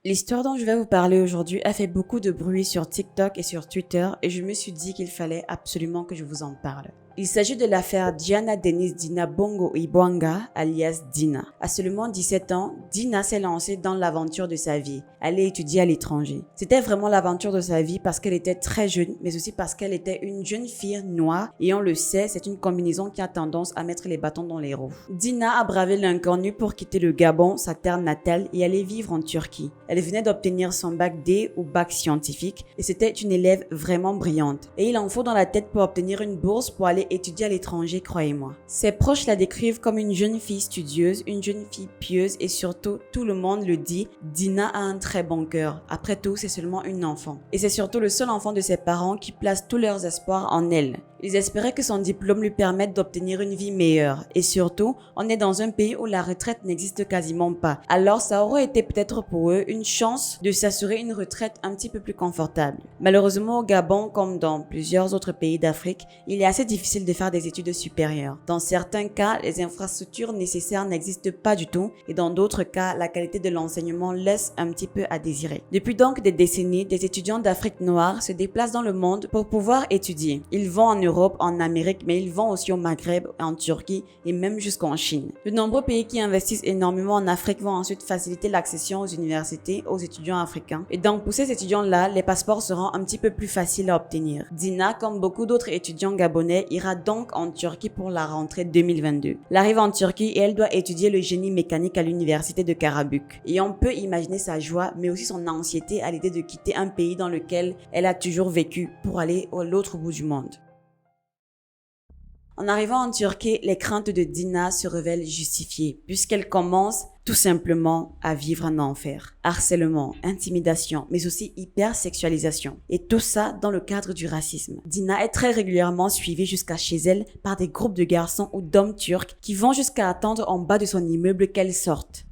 L'histoire dont je vais vous parler aujourd'hui a fait beaucoup de bruit sur TikTok et sur Twitter et je me suis dit qu'il fallait absolument que je vous en parle. Il s'agit de l'affaire Diana Denise Dina Bongo Ibwanga, alias Dina. À seulement 17 ans, Dina s'est lancée dans l'aventure de sa vie. Elle est étudiée à l'étranger. C'était vraiment l'aventure de sa vie parce qu'elle était très jeune, mais aussi parce qu'elle était une jeune fille noire et on le sait, c'est une combinaison qui a tendance à mettre les bâtons dans les roues. Dina a bravé l'inconnu pour quitter le Gabon, sa terre natale, et aller vivre en Turquie. Elle venait d'obtenir son bac D ou bac scientifique et c'était une élève vraiment brillante. Et il en faut dans la tête pour obtenir une bourse pour aller étudier à l'étranger, croyez-moi. Ses proches la décrivent comme une jeune fille studieuse, une jeune fille pieuse et surtout, tout le monde le dit, Dina a un très bon cœur. Après tout, c'est seulement une enfant. Et c'est surtout le seul enfant de ses parents qui placent tous leurs espoirs en elle. Ils espéraient que son diplôme lui permette d'obtenir une vie meilleure. Et surtout, on est dans un pays où la retraite n'existe quasiment pas. Alors ça aurait été peut-être pour eux une chance de s'assurer une retraite un petit peu plus confortable. Malheureusement au Gabon, comme dans plusieurs autres pays d'Afrique, il est assez difficile de faire des études supérieures. Dans certains cas, les infrastructures nécessaires n'existent pas du tout et dans d'autres cas, la qualité de l'enseignement laisse un petit peu à désirer. Depuis donc des décennies, des étudiants d'Afrique noire se déplacent dans le monde pour pouvoir étudier. Ils vont en Europe, en Amérique, mais ils vont aussi au Maghreb, en Turquie et même jusqu'en Chine. De nombreux pays qui investissent énormément en Afrique vont ensuite faciliter l'accession aux universités aux étudiants africains. Et donc pour ces étudiants-là, les passeports seront un petit peu plus faciles à obtenir. Dina, comme beaucoup d'autres étudiants gabonais, ira donc en Turquie pour la rentrée 2022. Elle arrive en Turquie et elle doit étudier le génie mécanique à l'université de Karabük. Et on peut imaginer sa joie, mais aussi son anxiété à l'idée de quitter un pays dans lequel elle a toujours vécu pour aller à l'autre bout du monde. En arrivant en Turquie, les craintes de Dina se révèlent justifiées, puisqu'elle commence tout simplement à vivre un enfer. Harcèlement, intimidation, mais aussi hypersexualisation. Et tout ça dans le cadre du racisme. Dina est très régulièrement suivie jusqu'à chez elle par des groupes de garçons ou d'hommes turcs qui vont jusqu'à attendre en bas de son immeuble qu'elle sorte.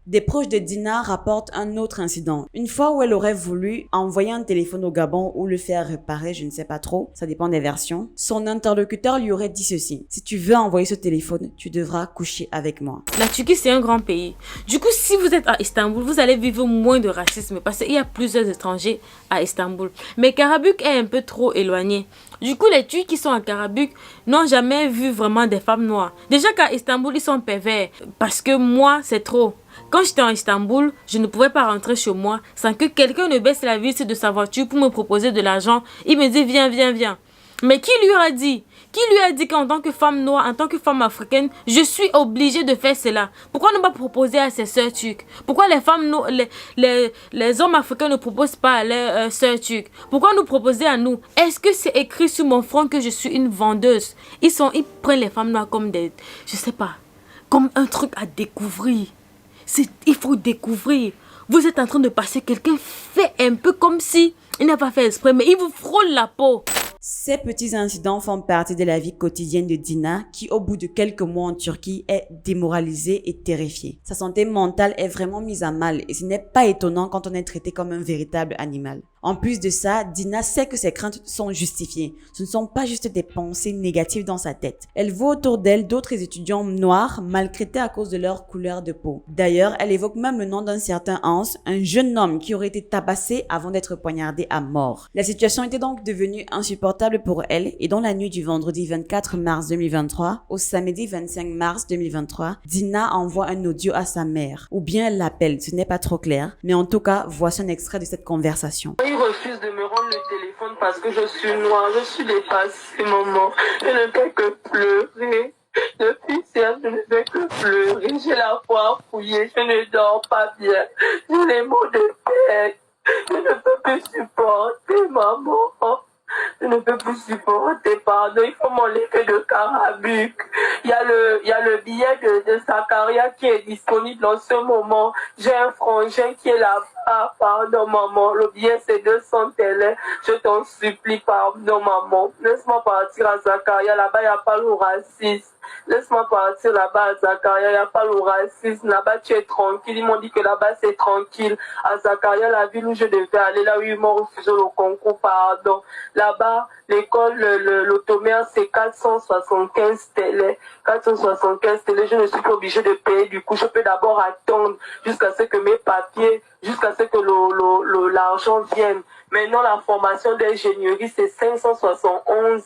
Des proches de Dina rapportent un autre incident. Une fois où elle aurait voulu envoyer un téléphone au Gabon ou le faire réparer, je ne sais pas trop, ça dépend des versions, son interlocuteur lui aurait dit ceci: si tu veux envoyer ce téléphone, tu devras coucher avec moi. La Turquie, c'est un grand pays. Du coup, si vous êtes à Istanbul, vous allez vivre moins de racisme parce qu'il y a plusieurs étrangers à Istanbul. Mais Karabük est un peu trop éloigné. Du coup, les Turcs qui sont à Karabük n'ont jamais vu vraiment des femmes noires. Déjà qu'à Istanbul, ils sont pervers parce que moi, c'est trop. Quand j'étais en Istanbul, je ne pouvais pas rentrer chez moi sans que quelqu'un ne baisse la vitre de sa voiture pour me proposer de l'argent. Il me dit viens, viens, viens. Mais qui lui a dit? Qui lui a dit qu'en tant que femme noire, en tant que femme africaine, je suis obligée de faire cela? Pourquoi ne pas proposer à ses sœurs turques? Pourquoi les femmes les hommes africains ne proposent pas à leurs sœurs turques? Pourquoi nous proposer à nous? Est-ce que c'est écrit sur mon front que je suis une vendeuse? Ils prennent les femmes noires comme des, je sais pas, comme un truc à découvrir. Il faut découvrir. Vous êtes en train de passer, quelqu'un fait un peu comme si il n'a pas fait exprès, mais il vous frôle la peau. Ces petits incidents font partie de la vie quotidienne de Dina qui, au bout de quelques mois en Turquie, est démoralisée et terrifiée. Sa santé mentale est vraiment mise à mal et ce n'est pas étonnant quand on est traité comme un véritable animal. En plus de ça, Dina sait que ses craintes sont justifiées. Ce ne sont pas juste des pensées négatives dans sa tête. Elle voit autour d'elle d'autres étudiants noirs maltraités à cause de leur couleur de peau. D'ailleurs, elle évoque même le nom d'un certain Hans, un jeune homme qui aurait été tabassé avant d'être poignardé à mort. La situation était donc devenue insupportable pour elle et dans la nuit du vendredi 24 mars 2023 au samedi 25 mars 2023, Dina envoie un audio à sa mère. Ou bien elle l'appelle, ce n'est pas trop clair, mais en tout cas, voici un extrait de cette conversation. Il refuse de me rendre le téléphone parce que je suis noire, je suis dépassée, maman. Je ne fais que pleurer. Depuis hier, je ne fais que pleurer. J'ai la foi fouillée, je ne dors pas bien. J'ai les maux de tête. Je ne peux plus supporter, maman. Je ne peux plus supporter, pardon. Il faut m'enlever de Karabük. Il y a le billet de Sakarya qui est disponible en ce moment. J'ai un frangin qui est là-bas. Pardon, maman. Le billet, c'est 200 TL. Je t'en supplie, pardon, maman. Laisse-moi partir à Sakarya. Là-bas, il n'y a pas le racisme. Laisse-moi partir là-bas à Zakaria, il n'y a pas le racisme. Là-bas, tu es tranquille. Ils m'ont dit que là-bas, c'est tranquille. À Zakaria, la ville où je devais aller, là où ils m'ont refusé le concours, pardon. Là-bas, l'école, l'automère, c'est 475 télé. 475 télé, je ne suis pas obligée de payer. Du coup, je peux d'abord attendre jusqu'à ce que mes papiers, jusqu'à ce que l'argent vienne. Maintenant, la formation d'ingénierie, c'est 571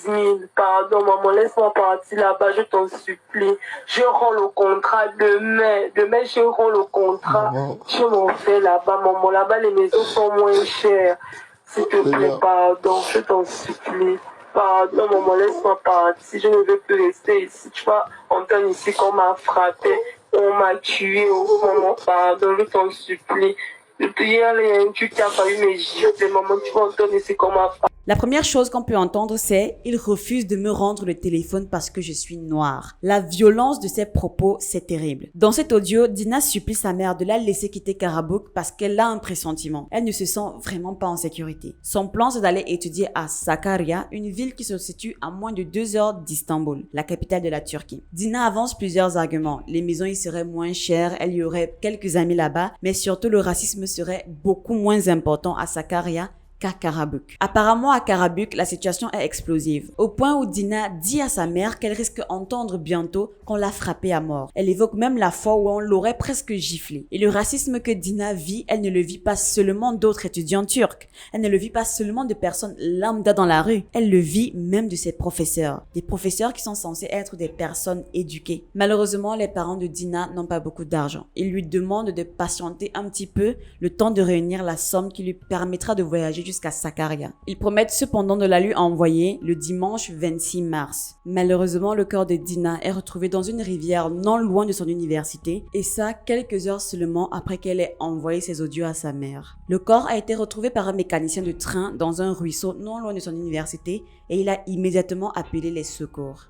000. Pardon, maman, laisse-moi partir là-bas, je t'en supplie. Je rends le contrat demain. Demain, je rends le contrat. Je m'en vais là-bas, maman. Là-bas, les maisons sont moins chères. S'il te plaît, pardon, je t'en supplie. Pardon, maman, laisse-moi partir. Je ne veux plus rester ici. Tu vois, entendre ici qu'on m'a frappé, on m'a tué. Oh, maman, pardon, je t'en supplie. Hier, il y a un truc qui a failli me jeter. Maman, tu vas entendre ici qu'on m'a frappé. La première chose qu'on peut entendre, c'est « Il refuse de me rendre le téléphone parce que je suis noire ». La violence de ses propos, c'est terrible. Dans cet audio, Dina supplie sa mère de la laisser quitter Karabük parce qu'elle a un pressentiment. Elle ne se sent vraiment pas en sécurité. Son plan, c'est d'aller étudier à Sakarya, une ville qui se situe à moins de 2 heures d'Istanbul, la capitale de la Turquie. Dina avance plusieurs arguments. Les maisons y seraient moins chères, elle y aurait quelques amis là-bas, mais surtout le racisme serait beaucoup moins important à Sakarya qu'à Karabük. Apparemment, à Karabük, la situation est explosive, au point où Dina dit à sa mère qu'elle risque d'entendre bientôt qu'on l'a frappée à mort. Elle évoque même la fois où on l'aurait presque giflée. Et le racisme que Dina vit, elle ne le vit pas seulement d'autres étudiants turcs. Elle ne le vit pas seulement de personnes lambda dans la rue. Elle le vit même de ses professeurs. Des professeurs qui sont censés être des personnes éduquées. Malheureusement, les parents de Dina n'ont pas beaucoup d'argent. Ils lui demandent de patienter un petit peu, le temps de réunir la somme qui lui permettra de voyager jusqu'à Sakarya. Ils promettent cependant de la lui envoyer le dimanche 26 mars. Malheureusement, le corps de Dina est retrouvé dans une rivière non loin de son université, et ça quelques heures seulement après qu'elle ait envoyé ses audios à sa mère. Le corps a été retrouvé par un mécanicien de train dans un ruisseau non loin de son université, et il a immédiatement appelé les secours.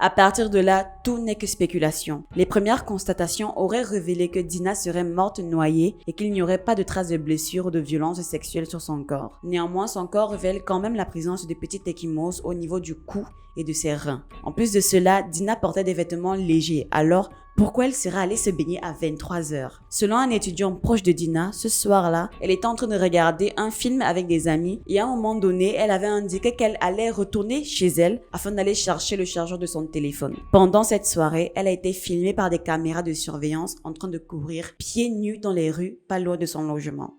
À partir de là, tout n'est que spéculation. Les premières constatations auraient révélé que Dina serait morte noyée et qu'il n'y aurait pas de traces de blessures ou de violences sexuelles sur son corps. Néanmoins, son corps révèle quand même la présence de petites échymoses au niveau du cou et de ses reins. En plus de cela, Dina portait des vêtements légers, alors pourquoi elle serait allée se baigner à 23 heures? Selon un étudiant proche de Dina, ce soir-là, elle était en train de regarder un film avec des amis et à un moment donné, elle avait indiqué qu'elle allait retourner chez elle afin d'aller chercher le chargeur de son téléphone. Pendant cette soirée, elle a été filmée par des caméras de surveillance en train de courir pieds nus dans les rues pas loin de son logement.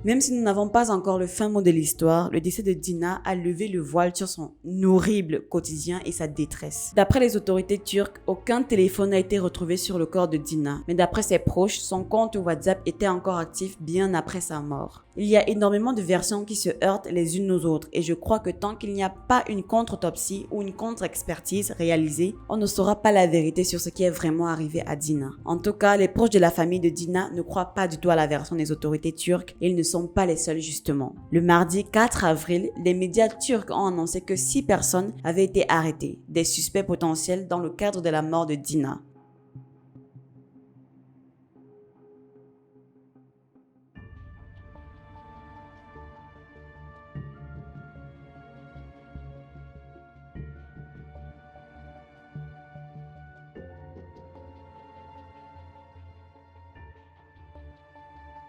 Même si nous n'avons pas encore le fin mot de l'histoire, le décès de Dina a levé le voile sur son horrible quotidien et sa détresse. D'après les autorités turques, aucun téléphone n'a été retrouvé sur le corps de Dina, mais d'après ses proches, son compte WhatsApp était encore actif bien après sa mort. Il y a énormément de versions qui se heurtent les unes aux autres et je crois que tant qu'il n'y a pas une contre-autopsie ou une contre-expertise réalisée, on ne saura pas la vérité sur ce qui est vraiment arrivé à Dina. En tout cas, les proches de la famille de Dina ne croient pas du tout à la version des autorités turques et ils ne sont pas les seuls justement. Le mardi 4 avril, les médias turcs ont annoncé que 6 personnes avaient été arrêtées, des suspects potentiels dans le cadre de la mort de Dina.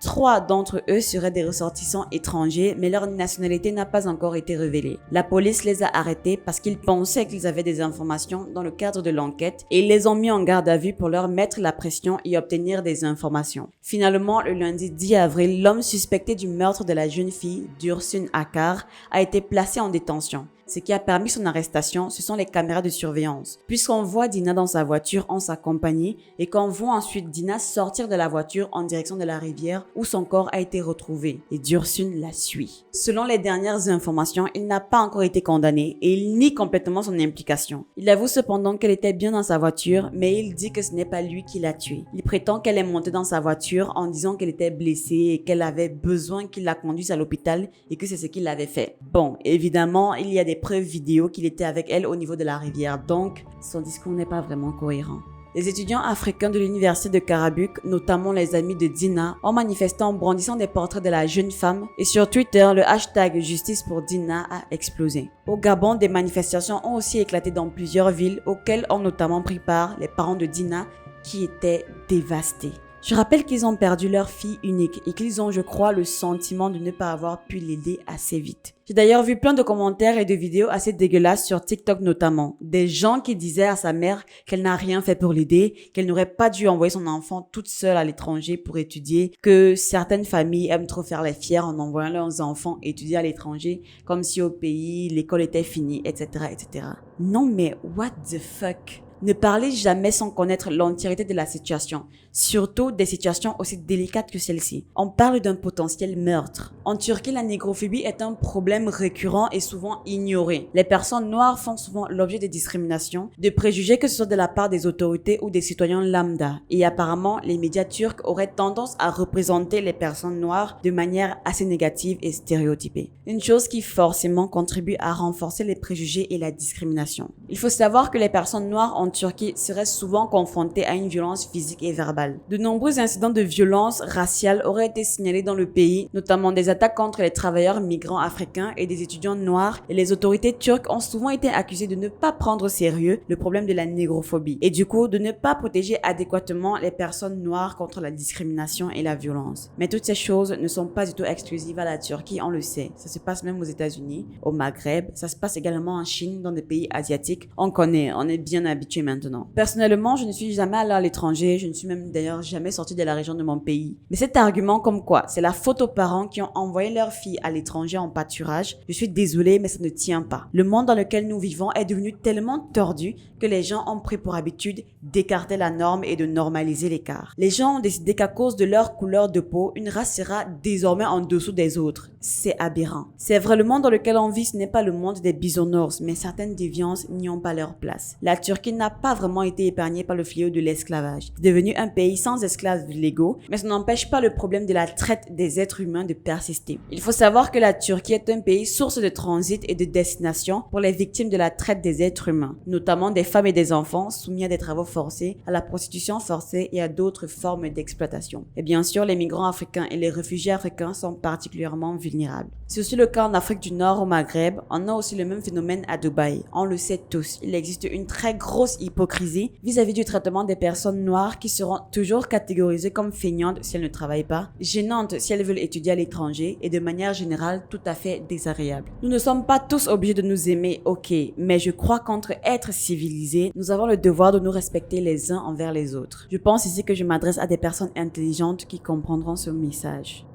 Trois d'entre eux seraient des ressortissants étrangers, mais leur nationalité n'a pas encore été révélée. La police les a arrêtés parce qu'ils pensaient qu'ils avaient des informations dans le cadre de l'enquête et ils les ont mis en garde à vue pour leur mettre la pression et obtenir des informations. Finalement, le lundi 10 avril, l'homme suspecté du meurtre de la jeune fille, Dursun Akar, a été placé en détention. Ce qui a permis son arrestation, ce sont les caméras de surveillance. Puisqu'on voit Dina dans sa voiture en sa compagnie et qu'on voit ensuite Dina sortir de la voiture en direction de la rivière où son corps a été retrouvé et Dursun la suit. Selon les dernières informations, il n'a pas encore été condamné et il nie complètement son implication. Il avoue cependant qu'elle était bien dans sa voiture, mais il dit que ce n'est pas lui qui l'a tuée. Il prétend qu'elle est montée dans sa voiture en disant qu'elle était blessée et qu'elle avait besoin qu'il la conduise à l'hôpital et que c'est ce qu'il avait fait. Bon, évidemment, il y a des preuves vidéo qu'il était avec elle au niveau de la rivière, donc son discours n'est pas vraiment cohérent. Les étudiants africains de l'université de Karabuk, notamment les amis de Dina, ont manifesté en brandissant des portraits de la jeune femme et sur Twitter, le hashtag Justice pour Dina a explosé. Au Gabon, des manifestations ont aussi éclaté dans plusieurs villes auxquelles ont notamment pris part les parents de Dina qui étaient dévastés. Je rappelle qu'ils ont perdu leur fille unique et qu'ils ont, je crois, le sentiment de ne pas avoir pu l'aider assez vite. J'ai d'ailleurs vu plein de commentaires et de vidéos assez dégueulasses sur TikTok notamment. Des gens qui disaient à sa mère qu'elle n'a rien fait pour l'aider, qu'elle n'aurait pas dû envoyer son enfant toute seule à l'étranger pour étudier, que certaines familles aiment trop faire les fières en envoyant leurs enfants étudier à l'étranger, comme si au pays l'école était finie, etc., etc. Non mais what the fuck? Ne parlez jamais sans connaître l'entièreté de la situation, surtout des situations aussi délicates que celle-ci. On parle d'un potentiel meurtre. En Turquie, la négrophobie est un problème récurrent et souvent ignoré. Les personnes noires font souvent l'objet de discriminations, de préjugés que ce soit de la part des autorités ou des citoyens lambda. Et apparemment, les médias turcs auraient tendance à représenter les personnes noires de manière assez négative et stéréotypée. Une chose qui forcément contribue à renforcer les préjugés et la discrimination. Il faut savoir que les personnes noires en Turquie seraient souvent confrontées à une violence physique et verbale. De nombreux incidents de violence raciale auraient été signalés dans le pays, notamment des attaques contre les travailleurs migrants africains et des étudiants noirs, et les autorités turques ont souvent été accusées de ne pas prendre au sérieux le problème de la négrophobie et du coup de ne pas protéger adéquatement les personnes noires contre la discrimination et la violence. Mais toutes ces choses ne sont pas du tout exclusives à la Turquie, on le sait. Ça se passe même aux États-Unis, au Maghreb, ça se passe également en Chine, dans des pays asiatiques. On connaît, on est bien habitué maintenant. Personnellement, je ne suis jamais allée à l'étranger, je ne suis même d'ailleurs jamais sortie de la région de mon pays. Mais cet argument comme quoi, c'est la faute aux parents qui ont envoyé leur fille à l'étranger en pâturage, je suis désolée mais ça ne tient pas. Le monde dans lequel nous vivons est devenu tellement tordu que les gens ont pris pour habitude d'écarter la norme et de normaliser l'écart. Les gens ont décidé qu'à cause de leur couleur de peau, une race sera désormais en dessous des autres. C'est aberrant. C'est vrai, le monde dans lequel on vit, ce n'est pas le monde des bisounours, mais certaines déviances n'y ont pas leur place. La Turquie n'a pas vraiment été épargnée par le fléau de l'esclavage. C'est devenu un pays sans esclaves légaux, mais ça n'empêche pas le problème de la traite des êtres humains de persister. Il faut savoir que la Turquie est un pays source de transit et de destination pour les victimes de la traite des êtres humains, notamment des femmes et des enfants soumis à des travaux forcés, à la prostitution forcée et à d'autres formes d'exploitation. Et bien sûr, les migrants africains et les réfugiés africains sont particulièrement vulnérables. C'est aussi le cas en Afrique du Nord, au Maghreb. On a aussi le même phénomène à Dubaï. On le sait tous, il existe une très grosse hypocrisie vis-à-vis du traitement des personnes noires qui seront toujours catégorisées comme feignantes si elles ne travaillent pas, gênantes si elles veulent étudier à l'étranger et de manière générale tout à fait désagréables. Nous ne sommes pas tous obligés de nous aimer, ok, mais je crois qu'entre être civilisés, nous avons le devoir de nous respecter les uns envers les autres. Je pense ici que je m'adresse à des personnes intelligentes qui comprendront ce message.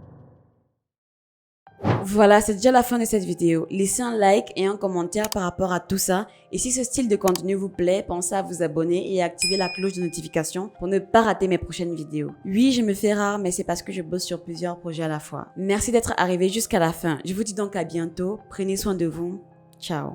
Voilà, c'est déjà la fin de cette vidéo. Laissez un like et un commentaire par rapport à tout ça. Et si ce style de contenu vous plaît, pensez à vous abonner et à activer la cloche de notification pour ne pas rater mes prochaines vidéos. Oui, je me fais rare, mais c'est parce que je bosse sur plusieurs projets à la fois. Merci d'être arrivé jusqu'à la fin. Je vous dis donc à bientôt. Prenez soin de vous. Ciao.